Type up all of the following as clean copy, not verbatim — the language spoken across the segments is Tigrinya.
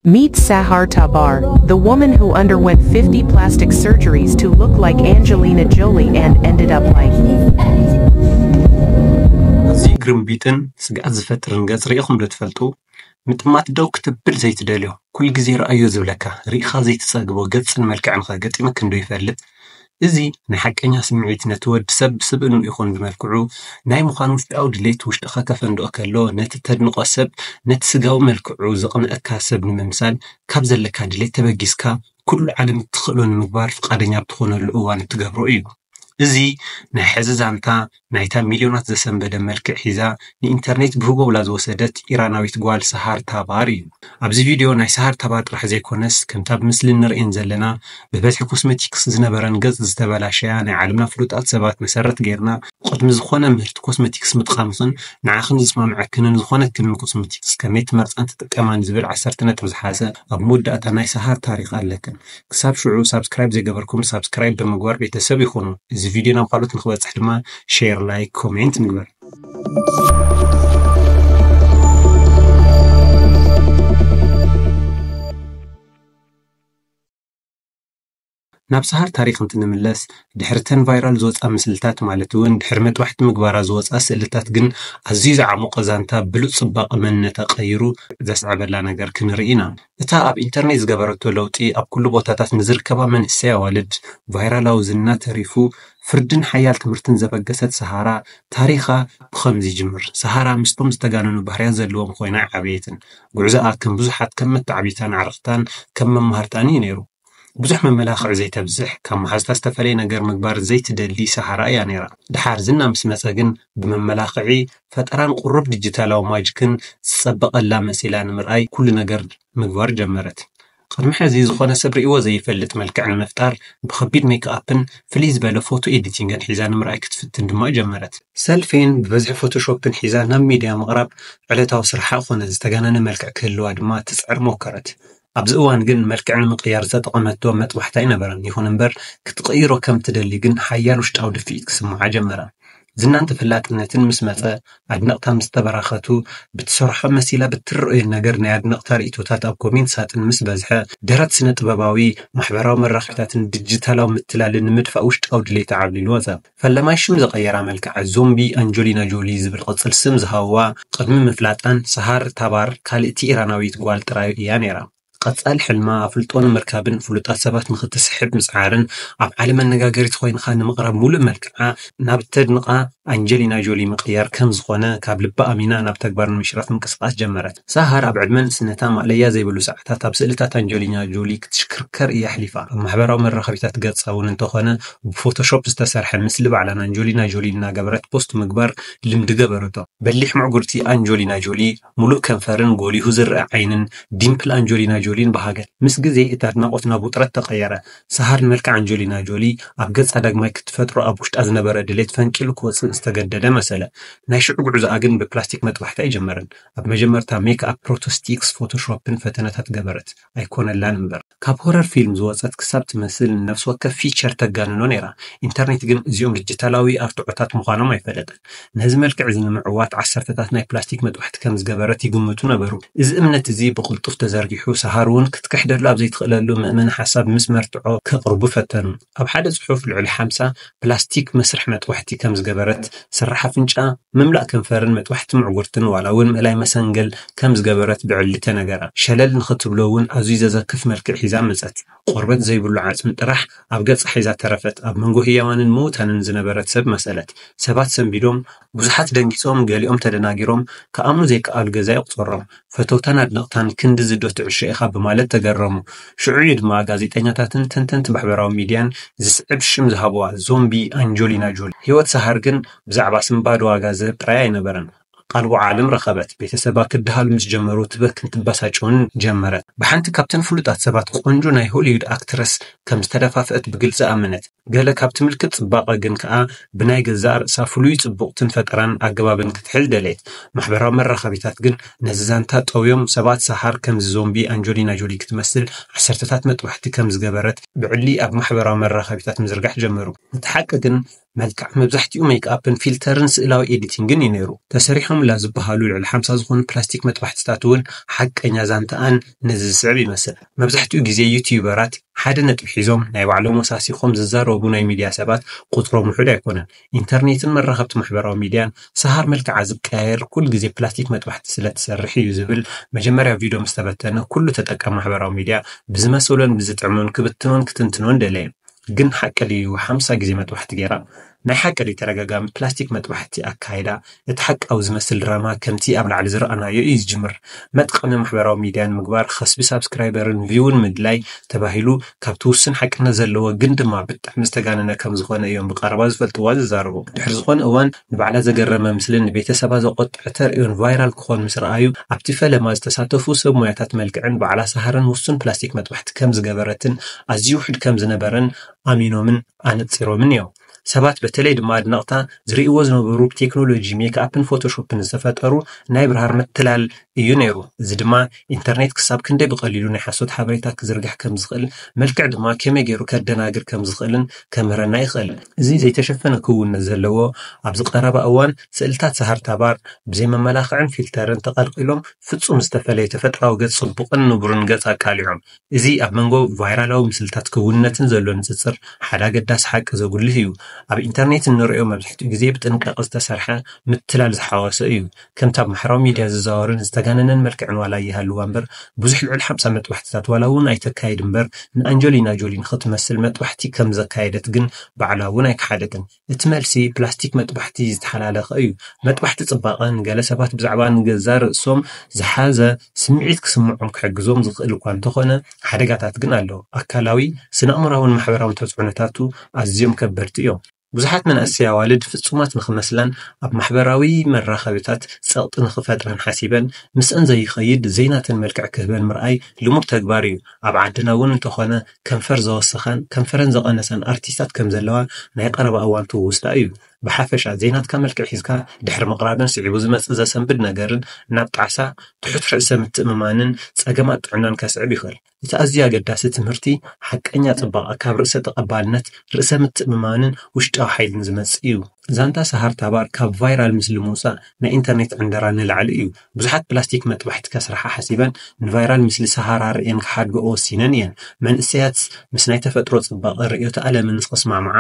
Meet Sahar Tabar, the woman who underwent 50 plastic surgeries to look like Angelina Jolie and ended up like. ግርምቢትን ስጋት ዝፈጥርን ገጽ ሪኢኹም ዶ ትፈልጡ? ምጥማት ደው ክትብል ዘይትደልዮ ኩል ግዜ ረአዮ ዝብለካ ሪኢኻ ዘይትጸግቦ ገጽን መልክዕን ገጢምክ እንዶ ይፈልጥ እዚ ናይ ሓቀኛ ስምዒት ነቲ ወዲ ሰብ ስብእኑ ይኹን ብመልክዑ ናይ ምዃኑ ውሽጣዊ ድሌት ውሽጥኻ ከፈንድኦ ከሎ ነቲ ተድንቆ ሰብ ነቲ ስጋዊ መልክዑ ዘቕንአካ ሰብ ንምምሳል ካብ ዘለካ ድሌት ተበጊስካ ኩሉ ዓለም ትኽእሎ ንምግባር ፍቃደኛ ብትኾነሉ እዋን ትገብሮ እዩ እዚ ናይ ሕዚ ዛንታ ናይታ ሚልዮናት ዘሰንበደ መልክዕ ሒዛ ንኢንተርኔት ብህጎብላ ዝወሰደት ኢራናዊት ጓል ሰሃር ታባር እዩ ኣብዚ ቪድዮ ናይ ሰሃር ታባር ጥራሕ ዘይኮነስ ከምታ ብምስሊ ንርኤን ዘለና ብበዝሒ ኮስሜቲክስ ዝነበረን ገጽ ዝተበላሸያ ናይ ዓለምና ፍሉጣት ሰባት መሰረት ጌርና ቅድሚ ዝኾነ ምህርቲ ኮስሜቲክስ ምጥቃምክን ንዓኽን ዝስማምዐክንን ዝኾነ ክልሚ ኮስሜቲክስ ከመይ ትመርፃን ትጥቀማን ዝብል 10 ነጥቢ ዝሓዘ ኣብ መወዳእታ ናይ ሰሃር ታሪኽ ኣለክን ክሳብ ሽዑ ሳብስክራይብ ዘይገበርኩም ሳብስክራይብ ብምግባር ቤተሰብ ይኹኑ እዚ ቪድዮ ናብ ካልኦት ንኽበፅሕ ድማ ሼር ላይክ ኮሜንት ንግበር ናብ ሰሃር ታሪኽ እንትንምለስ ድሕርተን ቫይራል ዝወፃ ምስልታት ማለት እውን ድሕር መጥባሕቲ ምግባራ ዝወፃ ስእልታት ግን ኣዝዩ ዝዓሙቐ ዛንታ ብሉፅ ጽባቐ መንነታ ቀይሩ ዘስዕበላ ነገር ክንርኢና እታ ኣብ ኢንተርኔት ዝገበረቶ ለውጢ ኣብ ኩሉ ቦታታት ንዝርከባ መንእሰይ ኣዋልድ ቫይራላዊ ዝና ተሪፉ ፍርድን ሓያል ትምህርትን ዘበገሰት ሰሃራ ታሪኻ ብኸምዚ ይጅምር ሰሃራ ምስቶም ዝተጋነኑ ባህርያት ዘለዎም ኮይና ዓብየትን ጉዕዛኣ ከም ብዙሓት ከም መታዓቢታን ዓርኽታን ከም መምሃርታን እዩ ነይሩ ብዙሕ መመላኽዕ ዘይተብዝሕ ካብ መሓዝታ ዝተፈለየ ነገር ምግባር ዘይትደሊ ሰሃራ እያ ነይራ ድሓር ዝና ምስ መፀ ግን ብመመላኽዒ ፈጠራን ቁሩብ ዲጂታላዊ ማጅክን ዝፀበቐላ መሲላ ንምርኣይ ኩሉ ነገር ምግባር ጀመረት ቅድሚ ሕዚ ዝኾነ ሰብ ርእይዎ ዘይፈልጥ መልክዕ ንምፍጣር ብከቢድ ሜክኣፕን ፍልይ ዝበለ ፎቶ ኤዲቲንግን ሒዛ ንምርኣይ ክትፍትን ድማ ጀመረት ሰልፊን ብበዝሒ ፎቶሾፕን ሒዛ ናብ ሚድያ ምቕራብ ዕለታዊ ስርሓ ኮነ ዝተጋነነ መልክዕ ክህልዋ ድማ ትፅዕር ሞከረት ኣብዚ እዋን ግን መልክዕ ንምቕያር ዘጠቐመቶ መጥባሕታ ኣይነበረን ይኹን እምበር ክትቕይሮ ከም ትደሊ ግን ሓያል ውሽጣዊ ድፍኢት ክስምዓ ጀመረ ዝናን ተፈላጥነትን ምስ መፀ ኣድነቕታ ምስ ተበራኸቱ ብትሰርሖ መሲላ ብትርአዮ ነገር ናይ ኣድነቕታ ርእቶታት ኣብ ኮሜንት ሳጥን ምስ በዝሐ ደረት ስነ ጥበባዊ ማሕበራዊ መራኸቢታትን ዲጂታላዊ ምትላልን ንምድፋእ ውሽጣዊ ድሌታ ዓብሊሉ ወፃ ፈለማይ ሽም ዘቐየራ መልክዓ ዞምቢ አንጀሊና ጆሊ ዝብል ቅፅል ስም ዝሃብዋ ቅድሚ ምፍላጣን ሰሃር ታባር ካልእቲ ኢራናዊት ጓል ጥራይ እያ ነይራ ቀጻል ሕልማ ፍልጦን መርካብን ፍሉጣት ሰባት ንኽትስሕብ ምጽዓርን ኣብ ዓለም ኣነጋገሪት ኮይንካ ንምቕራብ ሙሉእ መልክዓ ናብ ተድንቃ አንጀሊና ጆሊ ምቕያር ከም ዝኾነ ካብ ልባ ኣሚና ናብ ተግባር ንምሽራፍ ምንቅስቃስ ጀመረት ሰሃር ኣብ ዕድመ ንእስነታ ማዕለያ ዘይብሉ ሰዓታት ኣብ ስእልታት አንጀሊና ጆሊ ክትሽክርከር እያ ሕሊፋ ኣብ ማሕበራዊ መራኸቢታት ገጻ እውን እንተኾነ ብፎቶሾፕ ዝተሰርሐ ምስሊ ባዕላን አንጀሊና ጆሊ እናገበረት ፖስት ምግባር ልምዲ ገበረቶ በሊሕ ምዕጉርቲ አንጀሊና ጆሊ ሙሉእ ከንፈርን ጎሊሁ ዝርአ ዓይንን ዲምፕል አንጀሊና ጆሊን በሃገር ምስ ግዜ እቲ ኣድናቆት ናብ ውጥረት ተቐየረ ሰሃር መልክዕ አንጀሊና ጆሊ ኣብ ገጻ ዳግማይ ክትፈጥሮ ኣብ ውሽጣ ዝነበረ ድሌት ፈንቂሉ ክወፅእ ዝተገደደ መሰለ ናይ ሽዑ ጉዕዞኣ ግን ብፕላስቲክ መጥባሕታ ይጀመረን ኣብ መጀመርታ ሜክኣፕ ፕሮቶስቲክስ ፎቶሾፕን ፈተነታት ገበረት ኣይኮነላን እምበር ካብ ሆረር ፊልም ዝወፀት ክሳብ ትመስል ነፍስ ወከፍ ፊቸር ተጋንኖ ነይራ ኢንተርኔት ግን እዚኦም ዲጂታላዊ ኣርትዖታት ምዃኖም ኣይፈለጥን ነዚ መልክዕ እዚ ንምዕዋት ዓሰርተታት ናይ ፕላስቲክ መጥባሕቲ ከም ዝገበረት ይግምቱ ነበሩ እዚ እምነት እዚ ብቕልጡፍ ተዘርጊሑ ሰሃር እውን ክትከሕደሉ ኣብ ዘይትኽእለሉ ምእመን ሓሳብ ምስ መርትዖ ከቕርቡ ፈተኑ ኣብ ሓደ ጽሑፍ ልዕሊ 50 ፕላስቲክ መስርሕ መጥባሕቲ ከም ዝገበረት ስራሕ አፍንጫ መምላእ ከንፈርን መጥባሕቲ ምዕጉርትን ዋላ እውን ምእላይ መሰንገል ከም ዝገበረት ብዕልተ ነገራ ሸለል ንኽትብሎ እውን ኣዝዩ ዘዘክፍ መልክዕ ሒዛ መፀት ቆርበት ዘይብሉ ዓጽም ጥራሕ ኣብ ገጽ ሒዛ ተረፈት ኣብ መንጎ ህያዋንን ምውታንን ዝነበረት ሰብ መሰለት ሰባት ሰንቢዶም ብዙሓት ደንጊጾም ገሊኦም ተደናጊሮም ከኣምኑ ዘይከኣሉ ገዛ ይቁፀሮም ፈተውታን ኣድነቕታን ክንዲ ዝዶ ትዕሾ ኢኻ በማለት ተገረሙ ሽዑ ድማ ጋዜጠኛታትን ተንተንቲ ማሕበራዊ ሚድያን ዝስዕብ ሽም ዝሃብዋ ዞምቢ አንጀሊና ጆሊ ህይወት ሰሃር ግን ብዛዕባ ስምባዶ ዋጋ ዘብ ጥራይ ኣይነበረን قلب عالم رخبت ቤተሰባ ክድሃል ምስ ጀመሩ ትበክን ትባሳጭውን ጀመረት በሓንቲ ካፕተን ፍሉጣት ሰባት ቆንጆ ናይ ሆሊውድ አክትረስ ከም ዝተደፋፈት ብግልጽ ኣመነት ገለ ካብቲ ምልክት ጽባቐ ግን ከዓ ብናይ ገዛር ሳፍሉይ ጽቡቕትን ፈጠራን ኣገባብን ክትሕል ደለት ማሕበራዊ መራኸቢታት ግን ነዛንታ ጠውዮም ሰባት ሰሃር ከም ዞምቢ አንጀሊና ጆሊ ክትመስል ዓሰርተታት መጥባሕቲ ከም ዝገበረት ብዕሊ ኣብ ማሕበራዊ መራኸቢታት ምዝርጋሕ ጀመሩ ተሓቀ ግን መልክዕ መብዛሕትኡ ሜክኣፕን ፊልተርን ስእላዊ ኤዲቲንግን ይነይሩ ተሰሪሖም ላ ዝበሃሉ ልዕሊ 50 ዝኾኑ ፕላስቲክ መጥባሕትታት እውን ሓቀኛ ዛንታኣን ነዚ ዝስዕብ ይመስል መብዛሕትኡ ግዜ ዩቲዩበራት ሓደ ነጥቢ ሒዞም ናይ ባዕሎም ወሳሲኾም ዝዛረቡ ናይ ሚድያ ሰባት ቁጥሮም ውሑድ ኣይኮነን ኢንተርኔትን መራኸብቲ ማሕበራዊ ሚድያን ሰሃር መልክዓ ዝቀያየር ኩል ግዜ ፕላስቲክ መጥባሕቲ ስለትሰርሕ እዩ ዝብል መጀመርያ ቪድዮ ምስተበተነ ኩሉ ተጠቀም ማሕበራዊ ሚድያ ብዝመስሎን ብዝጥዕሞን ክብትኖን ክትንትኖን ደለየ ግን ሓቂ ድዩ 50 ግዜ መጥባሕቲ ገይራ ናይ ሓቂ ድዩ ተረጋጋሚ ፕላስቲክ መጥባሕቲ ኣካይዳ እቲ ሓቃዊ ዝመስል ድራማ ከምቲ ኣብ ላዕሊ ዝረኣናዮ እዩ ዝጅምር መጥቀሚ ማሕበራዊ ሚድያን ምግባር ከስቢ ሳብስክራይበርን ቪውን ምድላይ ተባሂሉ ካብቲ ውስን ሓቅነት ዘለዎ ግን ድማ ብጣዕሚ ዝተጋነነ ከም ዝኾነ እዮም ብቀረባ ዝፈልጥዋ ዝዛረቡ ድሕሪ ዝኾነ እዋን ንባዕላ ዘገረመ ምስልን ቤተሰባ ዘቆጥዕ ተርእዮን ቫይራል ክኾን ምስ ረኣዩ ኣብቲ ፈለማ ዝተሳተፉ ሰብ ሞያታት መልክዕን ባዕላ ሰሃርን ውሱን ፕላስቲክ መጥባሕቲ ከም ዝገበረትን ኣዝዩ ውሕድ ከም ዝነበረን ኣሚኖምን ኣነፂሮምን እዮም ሰባት በተለይ ድማ አድናቅታ ዝርእዎ ዝነበሩ ቴክኖሎጂ ሜክኣፕን ፎቶሾፕን ዝተፈጠሩ ናይ ብርሃር ምትላል እዩ ነይሩ እዚ ድማ ኢንተርኔት ክሳብ ክንደይ ብቐሊሉ ናይ ሓሶት ሓበሬታ ክዝርግሕ ከም ዝኽእል መልክዕ ድማ ከመይ ገይሩ ከደናግር ከም ዝኽእልን ከምህረና ይኽእል እዚ ዘይተሸፈነ ክውንነት ዘለዎ ኣብዚ ቀረባ እዋን ስእልታት ሰሃር ታባር ብዘይ መመላኽዕን ፊልተርን ተቐልቂሎም ፍጹም ዝተፈለየ ተፈጥራዊ ገጽ ጽቡቕን ንቡርን ገጽ ኣቃሊዖም እዚ ኣብ መንጎ ቫይራላዊ ምስልታት ክውንነትን ዘሎ ንጽጽር ሓደ ኣገዳሲ ሓቂ ዘጉልህ እዩ ኣብ ኢንተርኔት እንሪኦ መብዛሕትኡ ግዜ ብጥንቃቐ ዝተሰርሐ ምትላል ዝሓወሰ እዩ ከምታ ማሕበራዊ ሚድያ ዝዛወርን ዝተጋነነን መልክዕን ዋላ ይሃልዋ እምበር ብዙሕ ልዕሊ 50 መጥባሕትታት ዋላ እውን ኣይተካይድ እምበር ንኣንጀሊና ጆሊን ክትመስል መጥባሕቲ ከም ዘካየደት ግን ባዕላ እውን ኣይከሓደትን እቲ መልሲ ፕላስቲክ መጥባሕቲ ዝተሓላለኸ እዩ መጥባሕቲ ጽባቐን ገለ ሰባት ብዛዕባ ንገዛ ርእሶም ዝሓዘ ስምዒት ክስምዖም ክሕግዞም ዝኽእል እኳ እንተኾነ ሓደጋታት ግን ኣለዎ ኣካላዊ ስነ-ኣእምሮውን ማሕበራውን ተጽዕኖታቱ ኣዝዮም ከበድቲ እዮም ብዙሓት መንእሰይ ኣዋልድ ፍጹማት ንኽመስላን ኣብ ማሕበራዊ መራኸቢታት ጸቕጢ ንኽፈጥረን ሓሲበን ምስአን ዘይኸይድ ዘይናተን መልክዕ ክህበን ምርኣይ ልሙድ ተግባር እዩ ኣብ ዓድና እውን እንተኾነ ከንፈር ዘወሰኻን ከንፈረን ዘቐነሰን ኣርቲስታት ከም ዘለዋ ናይ ቀረባ እዋን ትውስታ እዩ بحافش زينات كامل كحيزكا دحر مقرابن سعيبو زمص زسنبد ነገርን ናብ ጣዕሳ ትሑት ርእሰ ምትእምማንን ጸገማት ጥዕናን ከስዕብ ይኽእል እቲ ኣዝያ ገዳሲ ትምህርቲ ሓቀኛ ጽባቐ ካብ ርእሰ ተቐባልነት ርእሰ ምትእምማንን ውሽጣዊ ሓይልን ዝመጽእ እዩ ዛንታ ሰሃር ታባር ካብ ቫይራል ምስሊ ሙሳእ ናይ ኢንተርኔት ዕንደራ ንላዕሊ እዩ ብዙሓት ፕላስቲክ መጥባሕቲ ከስራሓ ሓሲበን ንቫይራል ምስሊ ሰሃራ ርእየን ክሓድግኦ ወሲነን እየን መንእሰያት ምስ ናይ ተፈጥሮ ጽባቐ ርእዮተ ዓለምን ክስማዕምዓ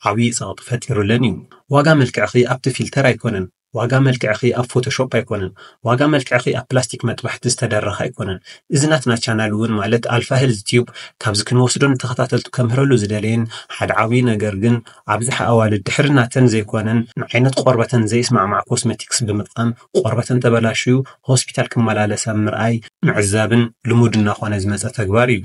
ዓብዪ ጸቕጢ ፈጢሩለን እዩ ዋጋ መልክዕኺ ኣብቲ ፊልተር ኣይኮነን ዋጋ መልክዕኺ ኣብ ፎቶሾፕ ኣይኮነን ዋጋ መልክዕኺ ኣብ ፕላስቲክ መጥባሕቲ ዝተደረኸ ኣይኮነን እዚ ናትና ቻናል እውን ማለት ኣልፋ ሄልዝ ቲዩብ ካብዚ ክንወስዶን ተኸታተልቱ ከምህረሉ ዝደለየን ሓደ ዓብዪ ነገር ግን ኣብዝሓ ኣዋልድ ድሕሪ ናተን ዘይኮነን ዓይነት ቆርበተን ዘይስማዕማዕ ኮስሜቲክስ ብምጥቃም ቆርበተን ተበላሽዩ ሆስፒታል ክመላለሳ ምርኣይ ምዕዛብን ልሙድ እናኾነ ዝመፀ ተግባር እዩ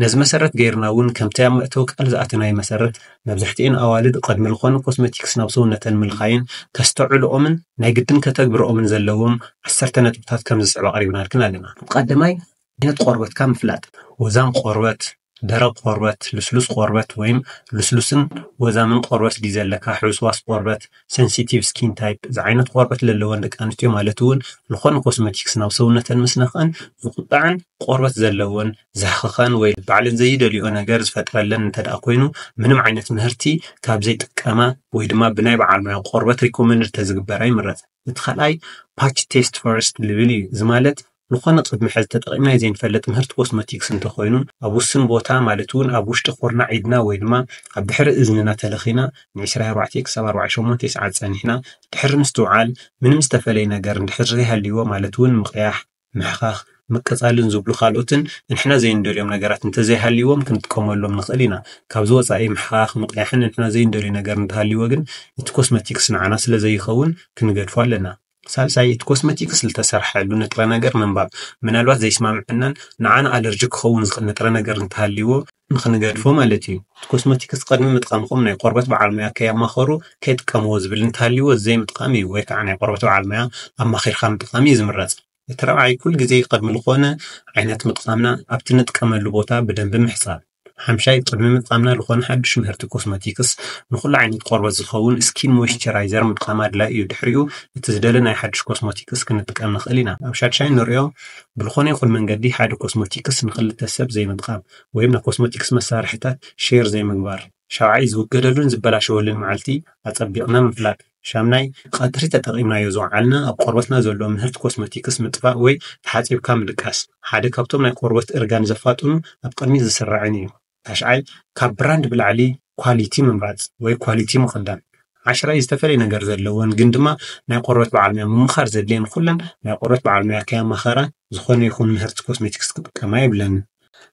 ነዚ መሰረት ገይርና እውን ከምቲ ኣብ መእተዊ ቃል ዝኣተናይ መሰረት መብዛሕትአን ኣዋልድ ቅድሚ ዝኾኑ ኮስሜቲክስ ናብ ሰውነተን ምልኻይን ከስተውዕልኦምን ናይ ግድን ከተግብርኦምን ዘለዎም 10 ነጥብታት ከም ዝስዕባ ቀሪብናልክን ኣለና ቀዳማይ ዓይነት ቆርበትካ ምፍላጥ ወዛም ቆርበት ደረቅ ቆርበት ልስሉስ ቆርበት ወይም ልስሉስን ወዛምን ቆርበት ዲዘለካ ሕውስዋስ ቆርበት ሴንሲቲቭ ስኪን ታይፕ ዝዓይነት ቆርበት ለለወን ደቂ ኣንስትዮ ማለት እውን ዝኾነ ኮስሜቲክስ ናብ ሰውነተን ምስነኽን ዝቁጣዕን ቆርበት ዘለወን ዝሕኸኸን ወይ ባዕለን ዘይደልዮ ነገር ዝፈጥረለን እንተደኣ ኮይኑ ምንም ዓይነት ምህርቲ ካብ ዘይጥቀማ ወይ ድማ ብናይ በዓል ሞያ ቆርበት ሪኮመንድ ተዝግበራ ይምረጽ እቲ ካልኣይ ፓች ቴስት ፈርስት ልብል እዩ እዚ ማለት لخنا قد محل تطقيمنا زين فلت مهرت كوسماتيكس انت خوينون ابو السن بوتا مالتون ابو وشط خورنا عيدنا ويدما بحر اذننا تلخينا 24 اكس 24 9 ثانينا تحر مستوعال من مستفلي نجر ندحر هالليو مالتون مقياح محخاخ مقصالن زبلو خالوتن نحنا زين نديريوم نجرات انت زي هالليوم كنتقوملهم نخلينا كاب زوصاي محخاخ مقياحن نحنا زين نديري نجر ندهالليو ግን እቲ ኮስሜቲክስ ንዓና ስለ ዘይኸውን ክንገድፎ ኣለና ሳልሳይ ኮስሜቲክስ ልተሰርሐሉ ንጥረ ነገር ምንባብ ምናልባት ዘይስማምዕናን ንዓና ኣለርጂክ ክኸውን ዝኽእል ንጥረ ነገር እንተሃልይዎ ንኽንገድፎ ማለት እዩ ኮስሜቲክስ ቀድሚ ምጥቃምኩም ናይ ቆርበት በዓል ሞያ ከያማኸሩ ከይጥቀምዎ ዝብል እንተሃልይዎ ዘይምጥቃም እዩ ወይ ከዓ ናይ ቆርበት በዓል ሞያ ኣማኺርካ ምጥቃም እዩ ዝምረጽ የተረባይ ኩል ግዜ ቀድሚ ዝኾነ ዓይነት ምጥቃምና ኣብቲ ንጥቀመሉ ቦታ በደንብ ምሕጻብ حمشاي قدم مطعمنا لخون حدش مهرت كوسماتيكس نخل عيني قربة زخون سكين مويسترايزر متقامر لا يدحريو تزدلنا أي حدش كوسماتيكس كنا تقام نخلينا مشات شاي نريو بالخون يخل من قدي حد كوسماتيكس نخل التسب زي متقام ويمنا كوسماتيكس مسار حتى شير زي مقبار ሻውዓይ ዝውገደሉን ዝበላሸወሉን መዓልቲ ኣጸቢቕና ምፍላጥ። ሻምናይ ቀትሪ ተጠቒምናዮ ዝወዓልና ኣብ ቆርበትና ዘሎ ምህርቲ ኮስሞቲክስ ምጥፋእ ወይ ተሓፂብካ ምድቃስ ሓደ ካብቶም ናይ ቆርበት እርጋን ዘፋጥኑ ኣብ ቅድሚት ዝስራዕን እዩ። ታሽዓይ ካብ ብራንድ ብላዕሊ ኳሊቲ ምምራጽ ወይ ኳሊቲ ምኽዳን። 10 ዝተፈለየ ነገር ዘለዎን ግን ድማ ናይ ቆርበት በዓልሞያ ምምኻር ዘድልየን ኩለን ናይ ቆርበት በዓልሞያ ከያማኸራ ዝኾነ ይኹን ምህርቲ ኮስሜቲክስ ክጥቀማ የብለን።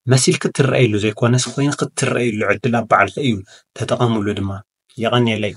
መሲልክ ትረአየሉ ዘይኮነስ ኮይንክ ትረአየሉ ዕድል ኣብ በዓልካ እዩ ተጠቐምሉ ድማ የቐኒየለይ።